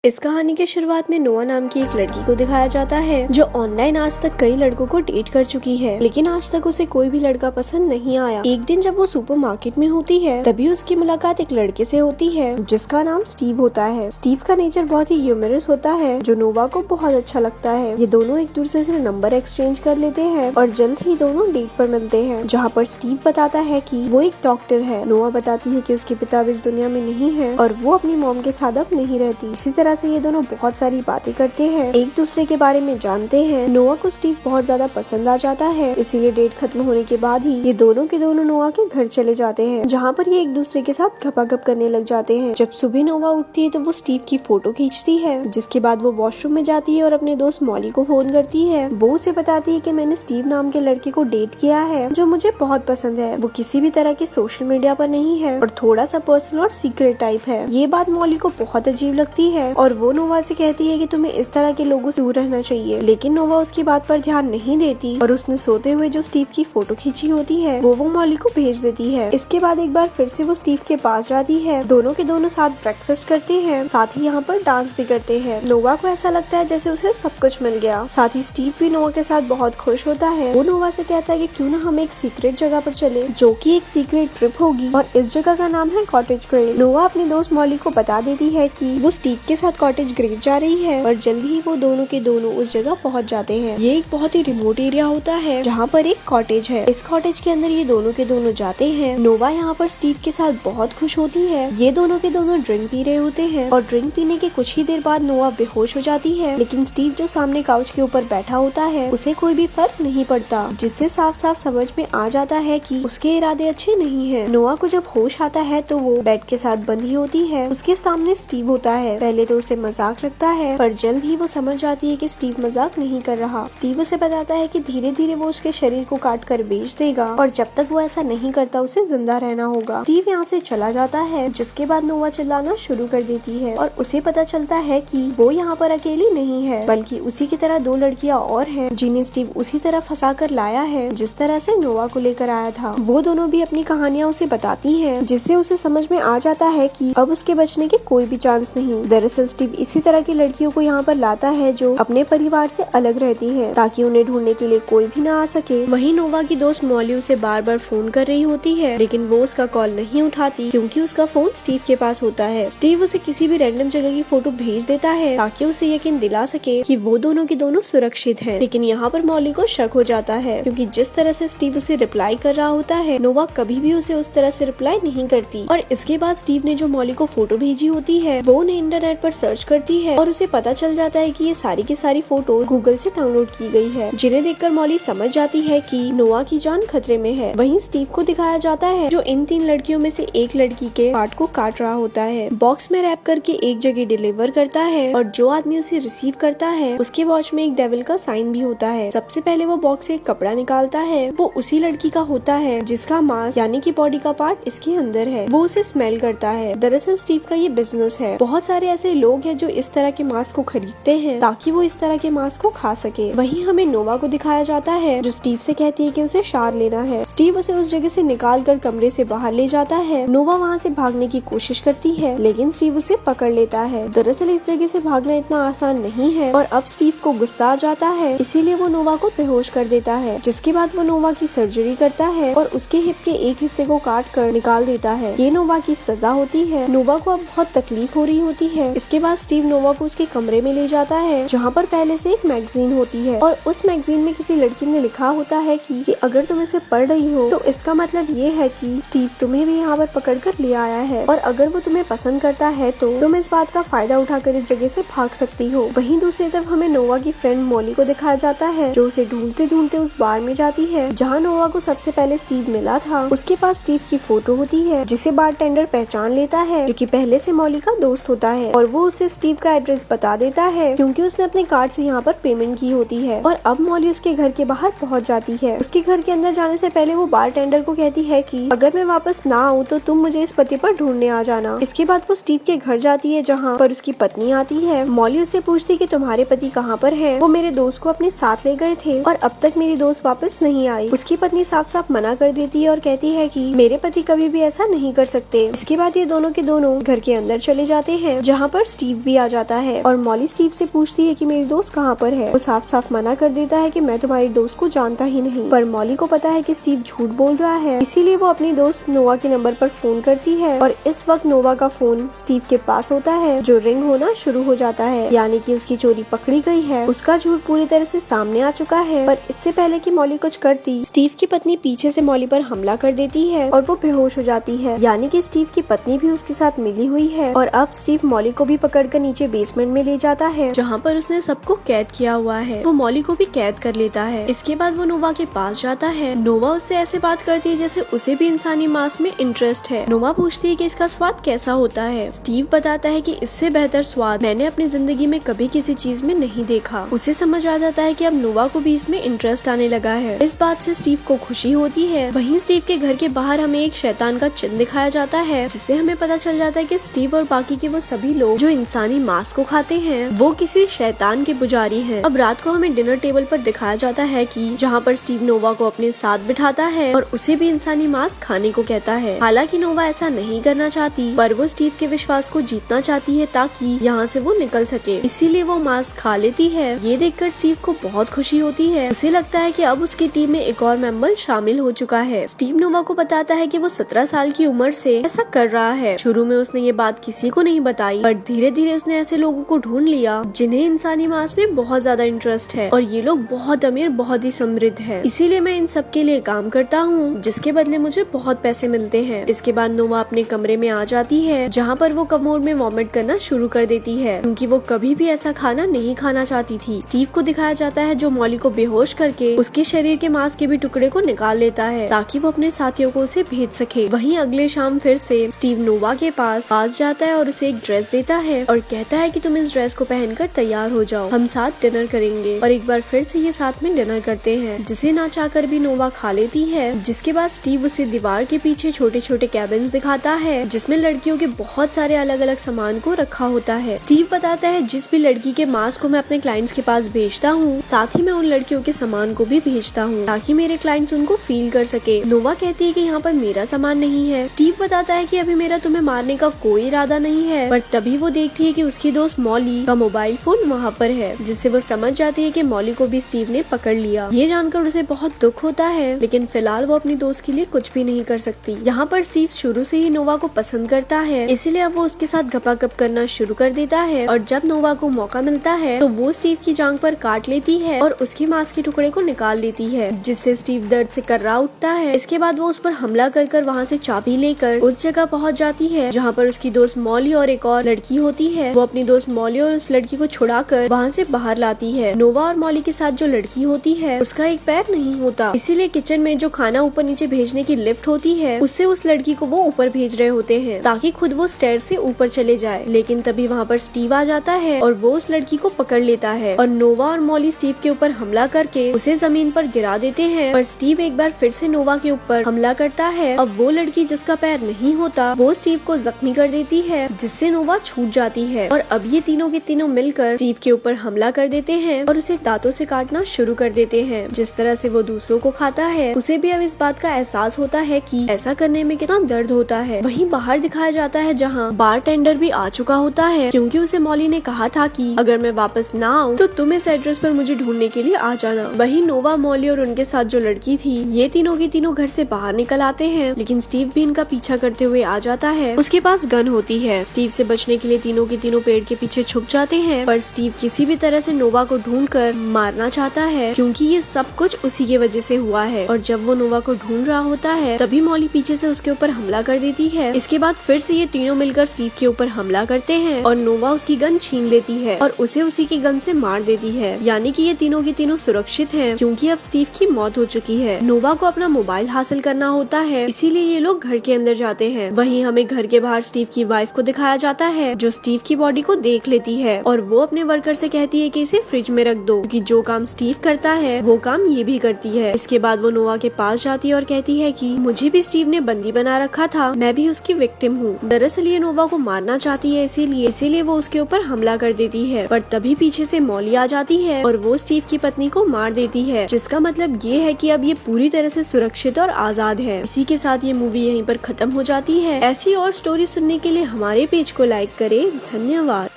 इस कहानी के शुरुआत में नोआ नाम की एक लड़की को दिखाया जाता है जो ऑनलाइन आज तक कई लड़कों को डेट कर चुकी है, लेकिन आज तक उसे कोई भी लड़का पसंद नहीं आया। एक दिन जब वो सुपरमार्केट में होती है तभी उसकी मुलाकात एक लड़के से होती है जिसका नाम स्टीव होता है। स्टीव का नेचर बहुत ही ह्यूमरस होता है जो नोवा को बहुत अच्छा लगता है। ये दोनों एक दूसरे से नंबर एक्सचेंज कर लेते हैं और जल्द ही दोनों डेट पर मिलते हैं, जहाँ पर स्टीव बताता है कि वो एक डॉक्टर है। नोवा बताती है कि उसके पिता अब इस दुनिया में नहीं है और वो अपनी मॉम के साथ अब नहीं रहती। इसी तरह से ये दोनों बहुत सारी बातें करते हैं, एक दूसरे के बारे में जानते हैं। नोआ को स्टीव बहुत ज्यादा पसंद आ जाता है, इसीलिए डेट खत्म होने के बाद ही ये दोनों के दोनों नोआ के घर चले जाते हैं, जहाँ पर ये एक दूसरे के साथ गपागप करने लग जाते हैं। जब सुबह नोआ उठती है तो वो स्टीव की फोटो खींचती है, जिसके बाद वो वॉशरूम में जाती है और अपने दोस्त मॉली को फोन करती है। वो उसे बताती है कि मैंने स्टीव नाम के लड़के को डेट किया है जो मुझे बहुत पसंद है। वो किसी भी तरह की सोशल मीडिया पर नहीं है और थोड़ा सा पर्सनल और सीक्रेट टाइप है। ये बात मॉली को बहुत अजीब लगती है और वो नोवा से कहती है कि तुम्हें इस तरह के लोगों से दूर रहना चाहिए, लेकिन नोवा उसकी बात पर ध्यान नहीं देती और उसने सोते हुए जो स्टीव की फोटो खींची होती है वो मॉली को भेज देती है। इसके बाद एक बार फिर से वो स्टीव के पास जाती है, दोनों के दोनों साथ ब्रेकफास्ट करते हैं, साथ ही यहाँ पर डांस भी करते हैं। नोवा को ऐसा लगता है जैसे उसे सब कुछ मिल गया। साथ ही स्टीव भी नोवा के साथ बहुत खुश होता है। वो नोवा से कहता है कि क्यों ना हम एक सीक्रेट जगह पर चले, जो कि एक सीक्रेट ट्रिप होगी और इस जगह का नाम है कॉटेज ग्रेव। नोवा अपनी दोस्त मॉली को बता देती है कि वो स्टीव के साथ कॉटेज ग्रेव जा रही है और जल्दी ही वो दोनों के दोनों उस जगह पहुंच जाते हैं। ये एक बहुत ही रिमोट एरिया होता है जहाँ पर एक कॉटेज है। इस कॉटेज के अंदर ये दोनों के दोनों जाते हैं। नोवा यहाँ पर स्टीव के साथ बहुत खुश होती है। ये दोनों के दोनों ड्रिंक पी रहे होते हैं और ड्रिंक पीने के कुछ ही देर बाद नोवा बेहोश हो जाती है, लेकिन स्टीव जो सामने काउच के ऊपर बैठा होता है उसे कोई भी फर्क नहीं पड़ता, जिससे साफ साफ समझ में आ जाता है कि उसके इरादे अच्छे नहीं है। नोवा को जब होश आता है तो वो बेड के साथ बंधी होती है। उसके सामने स्टीव होता है। पहले तो उसे मजाक लगता है पर जल्द ही वो समझ जाती है कि स्टीव मजाक नहीं कर रहा। स्टीव उसे बताता है कि धीरे धीरे वो उसके शरीर को काट कर बेच देगा और जब तक वो ऐसा नहीं करता उसे जिंदा रहना होगा। स्टीव यहाँ से चला जाता है, जिसके बाद नोवा चिल्लाना शुरू कर देती है और उसे पता चलता है कि वो यहाँ पर अकेली नहीं है, बल्कि उसी की तरह दो लड़कियाँ और हैं जिन्हें स्टीव उसी तरह फंसा कर लाया है जिस तरह से नोवा को लेकर आया था। वो दोनों भी अपनी कहानियाँ उसे बताती है, जिससे उसे समझ में आ जाता है कि अब उसके बचने के कोई भी चांस नहीं। दरअसल स्टीव इसी तरह की लड़कियों को यहाँ पर लाता है जो अपने परिवार से अलग रहती हैं, ताकि उन्हें ढूंढने के लिए कोई भी ना आ सके। वहीं नोवा की दोस्त मॉली उसे बार बार फोन कर रही होती है, लेकिन वो उसका कॉल नहीं उठाती क्योंकि उसका फोन स्टीव के पास होता है। स्टीव उसे किसी भी रैंडम जगह की फोटो भेज देता है ताकि उसे यकीन दिला सके कि वो दोनों के दोनों सुरक्षित हैं। लेकिन यहाँ पर मॉली को शक हो जाता है क्योंकि जिस तरह से स्टीव उसे रिप्लाई कर रहा होता है नोवा कभी भी उसे उस तरह से रिप्लाई नहीं करती। और इसके बाद स्टीव ने जो मॉली को फोटो भेजी होती है वो उन्हें इंटरनेट पर सर्च करती है और उसे पता चल जाता है कि ये सारी की सारी फोटो गूगल से डाउनलोड की गई है, जिन्हें देखकर मॉली समझ जाती है कि नोआ की जान खतरे में है। वहीं स्टीव को दिखाया जाता है जो इन तीन लड़कियों में से एक लड़की के पार्ट को काट रहा होता है, बॉक्स में रैप करके एक जगह डिलीवर करता है और जो आदमी उसे रिसीव करता है उसके वॉच में एक डेविल का साइन भी होता है। सबसे पहले वो बॉक्स से एक कपड़ा निकालता है, वो उसी लड़की का होता है जिसका मांस यानी कि बॉडी का पार्ट इसके अंदर है। वो उसे स्मेल करता है। दरअसल स्टीव का ये बिजनेस है। बहुत सारे ऐसे लोग हैं जो इस तरह के मांस को खरीदते हैं ताकि वो इस तरह के मांस को खा सके। वहीं हमें नोवा को दिखाया जाता है जो स्टीव से कहती है कि उसे शार लेना है। स्टीव उसे उस जगह से निकाल कर कमरे से बाहर ले जाता है। नोवा वहाँ से भागने की कोशिश करती है, लेकिन स्टीव उसे पकड़ लेता है। दरअसल इस जगह से भागना इतना आसान नहीं है और अब स्टीव को गुस्सा आ जाता है, इसीलिए वो नोवा को बेहोश कर देता है। जिसके बाद वो नोवा की सर्जरी करता है और उसके हिप के एक हिस्से को काट कर निकाल देता है। ये नोवा की सजा होती है। नोवा को अब बहुत तकलीफ हो रही होती है। इसके बाद स्टीव नोवा को उसके कमरे में ले जाता है, जहाँ पर पहले से एक मैगजीन होती है और उस मैगजीन में किसी लड़की ने लिखा होता है कि अगर तुम इसे पढ़ रही हो तो इसका मतलब ये है कि स्टीव तुम्हें भी यहाँ पर पकड़ कर ले आया है और अगर वो तुम्हें पसंद करता है तो तुम इस बात का फायदा उठाकर इस जगह से भाग सकती हो। वहीं दूसरी तरफ हमें नोवा की फ्रेंड मॉली को दिखाया जाता है जो उसे ढूंढते ढूंढते उस बार में जाती है जहाँ नोवा को सबसे पहले स्टीव मिला था। उसके पास स्टीव की फोटो होती है जिसे बारटेंडर पहचान लेता है, जो कि पहले से मॉली का दोस्त होता है और वो उसे स्टीव का एड्रेस बता देता है क्योंकि उसने अपने कार्ड से यहाँ पर पेमेंट की होती है। और अब मॉली उसके घर के बाहर पहुँच जाती है। उसके घर के अंदर जाने से पहले वो बारटेंडर को कहती है कि अगर मैं वापस ना आऊँ तो तुम मुझे इस पते पर ढूंढने आ जाना। इसके बाद वो स्टीव के घर जाती है जहाँ पर उसकी पत्नी आती है। मॉली उससे पूछती कि तुम्हारे पति कहाँ पर हैं? वो मेरे दोस्त को अपने साथ ले गए थे और अब तक मेरी दोस्त वापस नहीं आई। उसकी पत्नी साफ साफ मना कर देती है और कहती है कि मेरे पति कभी भी ऐसा नहीं कर सकते। इसके बाद ये दोनों के दोनों घर के अंदर चले जाते हैं जहाँ पर स्टीव भी आ जाता है और मॉली स्टीव से पूछती है कि मेरी दोस्त कहाँ पर है। वो साफ साफ मना कर देता है कि मैं तुम्हारी दोस्त को जानता ही नहीं, पर मॉली को पता है कि स्टीव झूठ बोल रहा है, इसीलिए वो अपनी दोस्त नोवा के नंबर पर फोन करती है और इस वक्त नोवा का फोन स्टीव के पास होता है जो रिंग होना शुरू हो जाता है, यानी कि उसकी चोरी पकड़ी गई है। उसका झूठ पूरी तरह से सामने आ चुका है, पर इससे पहले कि मॉली कुछ करती, स्टीव की पत्नी पीछे से मॉली पर हमला कर देती है और वो बेहोश हो जाती है, यानी कि स्टीव की पत्नी भी उसके साथ मिली हुई है। और अब स्टीव मॉली को भी पकड़कर नीचे बेसमेंट में ले जाता है जहाँ पर उसने सबको कैद किया हुआ है। वो मॉली को भी कैद कर लेता है। इसके बाद वो नोवा के पास जाता है। नोवा उससे ऐसे बात करती है जैसे उसे भी इंसानी मांस में इंटरेस्ट है। नोवा पूछती है कि इसका स्वाद कैसा होता है। स्टीव बताता है कि इससे बेहतर स्वाद मैंने अपनी जिंदगी में कभी किसी चीज में नहीं देखा। उसे समझ आ जाता है कि अब नोवा को भी इसमें इंटरेस्ट आने लगा है। इस बात से स्टीव को खुशी होती है। वहीं स्टीव के घर के बाहर हमें एक शैतान का चिन्ह दिखाया जाता है, जिससे हमें पता चल जाता है कि स्टीव और बाकी के वो सभी लोग जो इंसानी मांस को खाते हैं वो किसी शैतान के पुजारी हैं। अब रात को हमें डिनर टेबल पर दिखाया जाता है कि जहाँ पर स्टीव नोवा को अपने साथ बिठाता है और उसे भी इंसानी मांस खाने को कहता है। हालांकि नोवा ऐसा नहीं करना चाहती, पर वो स्टीव के विश्वास को जीतना चाहती है ताकि यहाँ से वो निकल सके, इसीलिए वो मांस खा लेती है। ये देखकर स्टीव को बहुत खुशी होती है। उसे लगता है कि अब उसकी टीम में एक और मेंबर शामिल हो चुका है। स्टीव नोवा को बताता है कि वो 17 साल की उम्र से ऐसा कर रहा है। शुरू में उसने ये बात किसी को नहीं बताई, पर धीरे धीरे उसने ऐसे लोगों को ढूंढ लिया जिन्हें इंसानी मांस में बहुत ज्यादा इंटरेस्ट है और ये लोग बहुत अमीर, बहुत ही समृद्ध है, इसीलिए मैं इन सब के लिए काम करता हूँ जिसके बदले मुझे बहुत पैसे मिलते हैं। इसके बाद नोवा अपने कमरे में आ जाती है जहाँ पर वो कमोड में वॉमिट करना शुरू कर देती है, क्योंकि वो कभी भी ऐसा खाना नहीं खाना चाहती थी। स्टीव को दिखाया जाता है जो मॉली को बेहोश करके उसके शरीर के मांस के भी टुकड़े को निकाल लेता है ताकि वो अपने साथियों को उसे भेज सके। वहीं अगले शाम फिर से स्टीव नोवा के पास जाता है और उसे एक ड्रेस देता है और कहता है कि तुम इस ड्रेस को पहनकर तैयार हो जाओ, हम साथ डिनर करेंगे। और एक बार फिर से ये साथ में डिनर करते हैं, जिसे ना चाहकर भी नोवा खा लेती है। जिसके बाद स्टीव उसे दीवार के पीछे छोटे छोटे कैबिन्स दिखाता है जिसमें लड़कियों के बहुत सारे अलग अलग सामान को रखा होता है। स्टीव बताता है जिस भी लड़की के मांस को मैं अपने क्लाइंट्स के पास भेजता हूँ, साथ ही मैं उन लड़कियों के सामान को भी भेजता हूँ ताकि मेरे क्लाइंट्स उनको फील कर सके। नोवा कहती है कि यहाँ पर मेरा सामान नहीं है। स्टीव बताता है कि अभी मेरा तुम्हें मारने का कोई इरादा नहीं है, पर तभी वो देखती है कि उसकी दोस्त मॉली का मोबाइल फोन वहाँ पर है, जिससे वो समझ जाती है कि मॉली को भी स्टीव ने पकड़ लिया। ये जानकर उसे बहुत दुख होता है, लेकिन फिलहाल वो अपनी दोस्त के लिए कुछ भी नहीं कर सकती। यहाँ पर स्टीव शुरू से ही नोवा को पसंद करता है, इसीलिए अब वो उसके साथ गपागप करना शुरू कर देता है और जब नोवा को मौका मिलता है तो वो स्टीव की जांघ पर काट लेती है और उसके मांस के टुकड़े को निकाल लेती है, जिससे स्टीव दर्द से कर्रा उठता है। इसके बाद वो उस पर हमला कर वहाँ से चाबी लेकर उस जगह पहुँच जाती है जहाँ पर उसकी दोस्त मॉली और एक और लड़की होती है। वो अपनी दोस्त मॉली और उस लड़की को छुड़ाकर वहाँ से बाहर लाती है। नोवा और मॉली के साथ जो लड़की होती है उसका एक पैर नहीं होता, इसीलिए किचन में जो खाना ऊपर नीचे भेजने की लिफ्ट होती है उससे उस लड़की को वो ऊपर भेज रहे होते हैं ताकि खुद वो स्टेयर से ऊपर चले जाए। लेकिन तभी वहाँ पर स्टीव आ जाता है और वो उस लड़की को पकड़ लेता है और नोवा और मॉली स्टीव के ऊपर हमला करके उसे जमीन पर गिरा देते हैं। पर स्टीव एक बार फिर से नोवा के ऊपर हमला करता है। अब वो लड़की जिसका पैर नहीं होता वो स्टीव को जख्मी कर देती है, जिससे नोवा छूट जाती है और अब ये तीनों के तीनों मिलकर स्टीव के ऊपर हमला कर देते हैं और उसे दांतों से काटना शुरू कर देते हैं। जिस तरह से वो दूसरों को खाता है उसे भी अब इस बात का एहसास होता है कि ऐसा करने में कितना दर्द होता है। वहीं बाहर दिखाया जाता है जहाँ बारटेंडर भी आ चुका होता है, क्योंकि उसे मॉली ने कहा था कि अगर मैं वापस ना आऊँ तो तुम इस एड्रेस पर मुझे ढूंढने के लिए आ जाना। वहीं नोवा, मॉली और उनके साथ जो लड़की थी ये तीनों की तीनों घर से बाहर निकल आते हैं, लेकिन स्टीव भी इनका पीछा करते हुए आ जाता है। उसके पास गन होती है। स्टीव से बचने के लिए तीनों के तीनों पेड़ के पीछे छुप जाते हैं, पर स्टीव किसी भी तरह से नोवा को ढूंढकर मारना चाहता है, क्योंकि ये सब कुछ उसी की वजह से हुआ है। और जब वो नोवा को ढूंढ रहा होता है तभी मॉली पीछे से उसके ऊपर हमला कर देती है। इसके बाद फिर से ये तीनों मिलकर स्टीव के ऊपर हमला करते हैं और नोवा उसकी गन छीन लेती है और उसे उसी की गन से मार देती है, यानी कि ये तीनों के तीनों सुरक्षित हैं, क्योंकि अब स्टीव की मौत हो चुकी है। नोवा को अपना मोबाइल हासिल करना होता है, इसीलिए ये लोग घर के अंदर जाते हैं। वहीं हमें घर के बाहर स्टीव की वाइफ को दिखाया जाता है जो स्टीव की बॉडी को देख लेती है और वो अपने वर्कर से कहती है कि इसे फ्रिज में रख दो, क्योंकि जो काम स्टीव करता है वो काम ये भी करती है। इसके बाद वो नोवा के पास जाती है और कहती है कि मुझे भी स्टीव ने बंदी बना रखा था, मैं भी उसकी विक्टिम हूँ। दरअसल ये नोवा को मारना चाहती है, इसीलिए वो उसके ऊपर हमला कर देती है, पर तभी पीछे से मॉली आ जाती है और वो स्टीव की पत्नी को मार देती है, जिसका मतलब ये है कि अब ये पूरी तरह से सुरक्षित और आजाद है। इसी के साथ ये मूवी यहीं पर खत्म हो जाती है। ऐसी और स्टोरी सुनने के लिए हमारे पेज को लाइक करें। धन्यवाद।